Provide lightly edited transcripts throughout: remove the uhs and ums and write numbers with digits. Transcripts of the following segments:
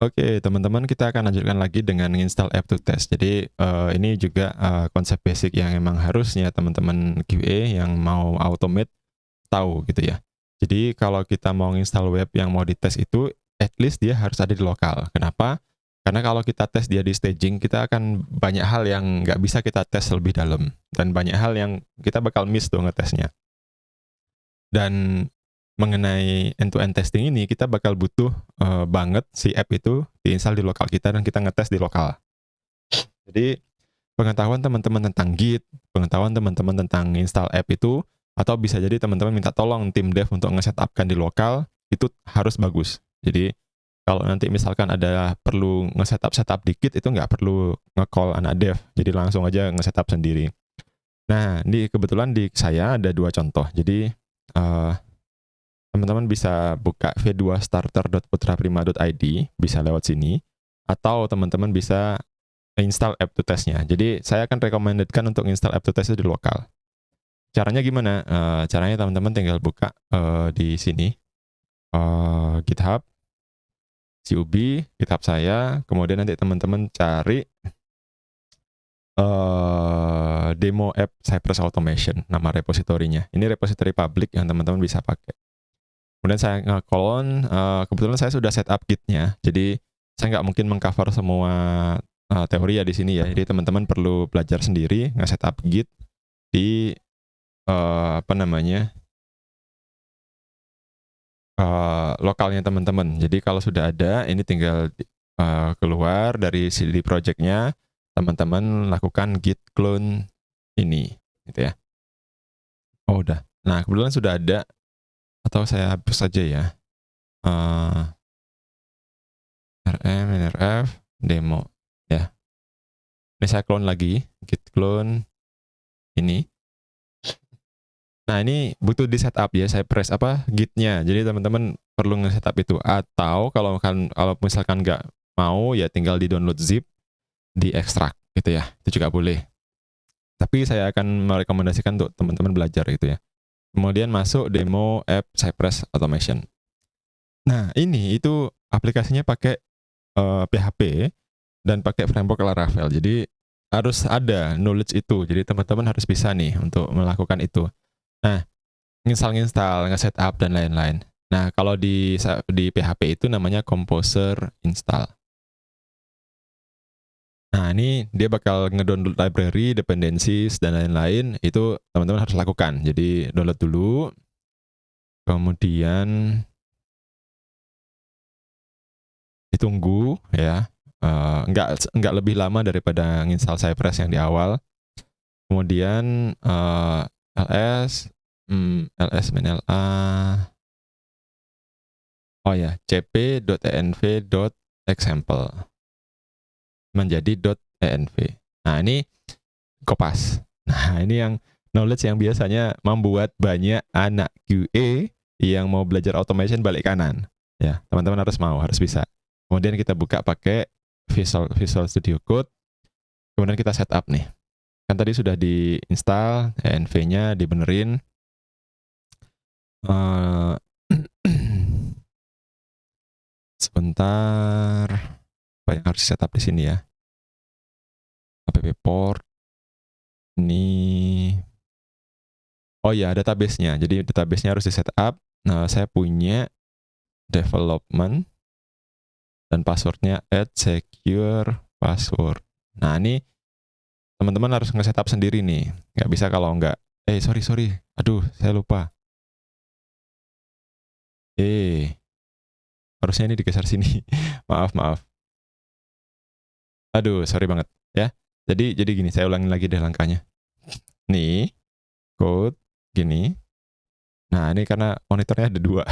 Oke, teman-teman, kita akan lanjutkan lagi dengan install app to test. Jadi, ini juga, konsep basic yang emang harusnya teman-teman QA yang mau automate tahu gitu ya. Jadi kalau kita mau install web yang mau dites itu, at least dia harus ada di lokal. Kenapa? Karena kalau kita tes dia di staging, kita akan banyak hal yang nggak bisa kita tes lebih dalam, dan banyak hal yang kita bakal miss tuh ngetesnya. Dan mengenai end-to-end testing ini, kita bakal butuh banget si app itu diinstal di lokal kita dan kita ngetes di lokal. Jadi pengetahuan teman-teman tentang Git, pengetahuan teman-teman tentang install app itu, atau bisa jadi teman-teman minta tolong tim dev untuk nge-setupkan di lokal, itu harus bagus. Jadi kalau nanti misalkan ada perlu nge-setup di Git, itu nggak perlu nge-call anak dev, jadi langsung aja nge-setup sendiri. Nah, kebetulan di saya ada 2 contoh. Jadi teman-teman bisa buka v2starter.putraprima.id, bisa lewat sini, atau teman-teman bisa install app to test-nya. Jadi saya akan recommendedkan untuk install app to test di lokal. Caranya gimana? Caranya teman-teman tinggal buka di sini GitHub, CUB, GitHub saya, kemudian nanti teman-teman cari demo app Cypress Automation, nama repositorinya. Ini repository public yang teman-teman bisa pakai. Kemudian saya nge-clone, kebetulan saya sudah setup Git-nya, jadi saya nggak mungkin mengcover semua teori ya di sini ya. Jadi teman-teman perlu belajar sendiri nge-setup Git di lokalnya teman-teman. Jadi kalau sudah ada, ini tinggal keluar dari CD project-nya, teman-teman lakukan git clone ini, gitu ya. Oh udah. Nah kebetulan sudah ada, atau saya hapus saja ya. rm nrf demo ya. Ini saya clone lagi, git clone ini. Nah ini butuh di setup ya, saya press gitnya. Jadi teman-teman perlu nge-setup itu. Atau kalau misalkan nggak mau, ya tinggal di download zip, di ekstrak gitu ya. Itu juga boleh. Tapi saya akan merekomendasikan untuk teman-teman belajar gitu ya. Kemudian masuk demo app Cypress Automation. Nah ini itu aplikasinya pakai PHP dan pakai framework Laravel. Jadi harus ada knowledge itu. Jadi teman-teman harus bisa nih untuk melakukan itu. Nah, nge-install, nge-setup, dan lain-lain. Nah, kalau di PHP itu namanya composer install. Nah, ini dia bakal nge-download library, dependencies, dan lain-lain. Itu teman-teman harus lakukan. Jadi, download dulu. Kemudian ditunggu ya. Nggak lebih lama daripada nginstal Cypress yang di awal. Kemudian ls cp.env.example menjadi .env. Nah, ini kopas. Nah, ini yang knowledge yang biasanya membuat banyak anak QA yang mau belajar automation balik kanan. Ya, teman-teman harus bisa. Kemudian kita buka pakai Visual Studio Code. Kemudian kita setup nih. Kan tadi sudah diinstal, env-nya dibenerin. Sebentar, apa yang harus setup di sini ya? App port ini. Oh ya, database-nya. Jadi database-nya harus di setup. Nah, saya punya development dan passwordnya @secure_password. Nah, ini teman-teman harus nge-setup sendiri nih. Nggak bisa kalau nggak. Sorry. Aduh, saya lupa. Harusnya ini digeser sini. maaf. Aduh, sorry banget ya. Jadi gini, saya ulangin lagi deh langkahnya. Nih, code gini. Nah, ini karena monitornya ada 2.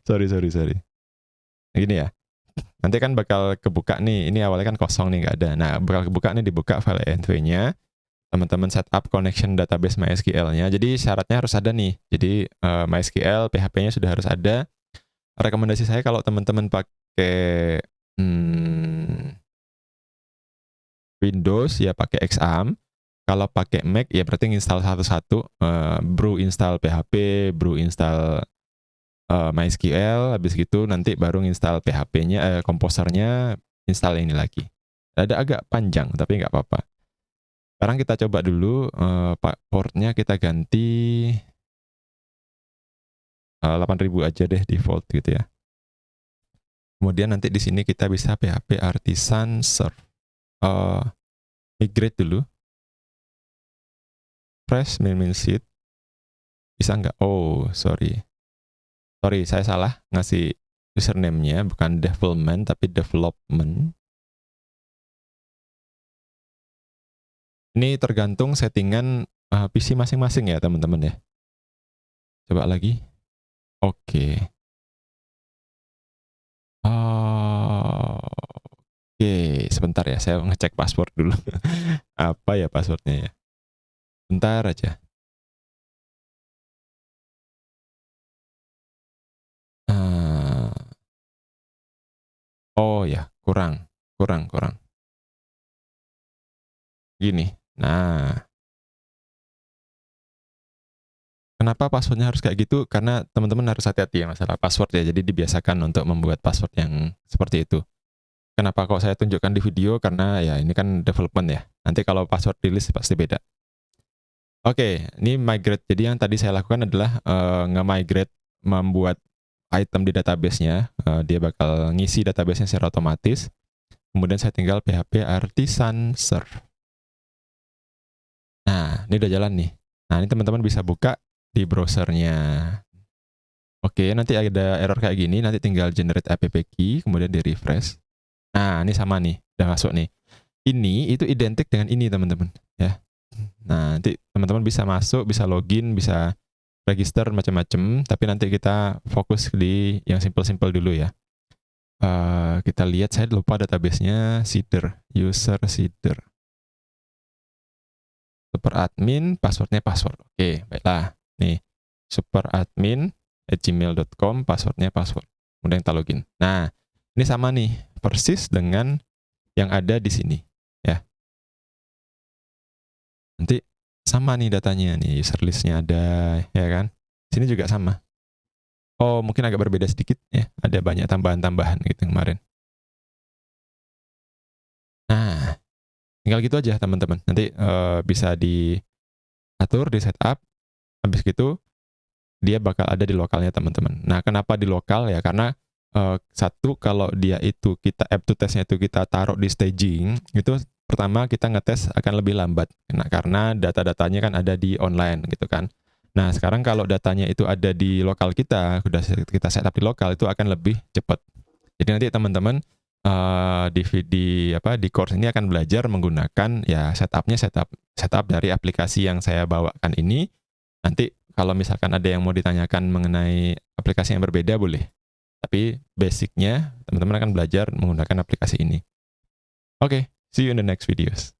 sorry. Nah, gini ya. Nanti kan bakal kebuka nih. Ini awalnya kan kosong nih, nggak ada. Nah, bakal kebuka nih, dibuka file env-nya. Teman-teman setup connection database MySQL-nya. Jadi syaratnya harus ada nih. Jadi MySQL, PHP-nya sudah harus ada. Rekomendasi saya kalau teman-teman pakai Windows ya pakai Xampp. Kalau pakai Mac ya berarti install satu-satu. Brew install PHP, brew install MySQL, habis gitu nanti baru install PHP-nya, komposernya, install ini lagi. Ada agak panjang, tapi nggak apa-apa. Sekarang kita coba dulu, portnya kita ganti 8000 aja deh default gitu ya. Kemudian nanti di sini kita bisa PHP artisan serve. Migrate dulu. Fresh min sheet. Bisa nggak? Oh, sorry. Sorry, saya salah ngasih username-nya, bukan development, tapi development. Ini tergantung settingan PC masing-masing ya, teman-teman ya. Coba lagi. Oke. Oke, sebentar ya, saya ngecek password dulu. Apa ya passwordnya ya? Bentar aja. Oh ya, kurang. Gini. Nah, kenapa passwordnya harus kayak gitu? Karena teman-teman harus hati-hati ya masalah password ya. Jadi dibiasakan untuk membuat password yang seperti itu. Kenapa kok saya tunjukkan di video? Karena ya ini kan development ya. Nanti kalau password di list pasti beda. Oke, ini migrate. Jadi yang tadi saya lakukan adalah nge-migrate, membuat item di database-nya. Dia bakal ngisi database-nya secara otomatis. Kemudian saya tinggal PHP artisan serve. Nah, ini udah jalan nih. Nah, ini teman-teman bisa buka di browsernya. Oke, nanti ada error kayak gini, nanti tinggal generate app key, kemudian di refresh. Nah, ini sama nih, udah masuk nih. Ini itu identik dengan ini, teman-teman, ya. Nah, nanti teman-teman bisa masuk, bisa login, bisa register macam-macam, tapi nanti kita fokus di yang simple-simple dulu ya. Kita lihat, saya lupa database-nya, seeder, user seeder. Super admin, passwordnya password. Oke, baiklah. Nih, superadmin@gmail.com, passwordnya password. Kemudian kita login. Nah, ini sama nih, persis dengan yang ada di sini, ya. Nanti sama nih datanya nih, user list-nya ada, ya kan? Sini juga sama. Oh, mungkin agak berbeda sedikit ya, ada banyak tambahan-tambahan gitu kemarin. Nah, tinggal gitu aja teman-teman. Nanti bisa diatur, di setup, habis gitu dia bakal ada di lokalnya teman-teman. Nah, kenapa di lokal ya? Karena satu, kalau dia itu kita app to testnya itu kita taruh di staging, itu pertama kita ngetes akan lebih lambat. Nah, karena data-datanya kan ada di online gitu kan. Nah, sekarang kalau datanya itu ada di lokal kita, udah kita setup di lokal, itu akan lebih cepat. Jadi nanti teman-teman di course ini akan belajar menggunakan ya setup dari aplikasi yang saya bawakan ini. Nanti kalau misalkan ada yang mau ditanyakan mengenai aplikasi yang berbeda boleh. Tapi basicnya teman-teman akan belajar menggunakan aplikasi ini. Oke, see you in the next videos.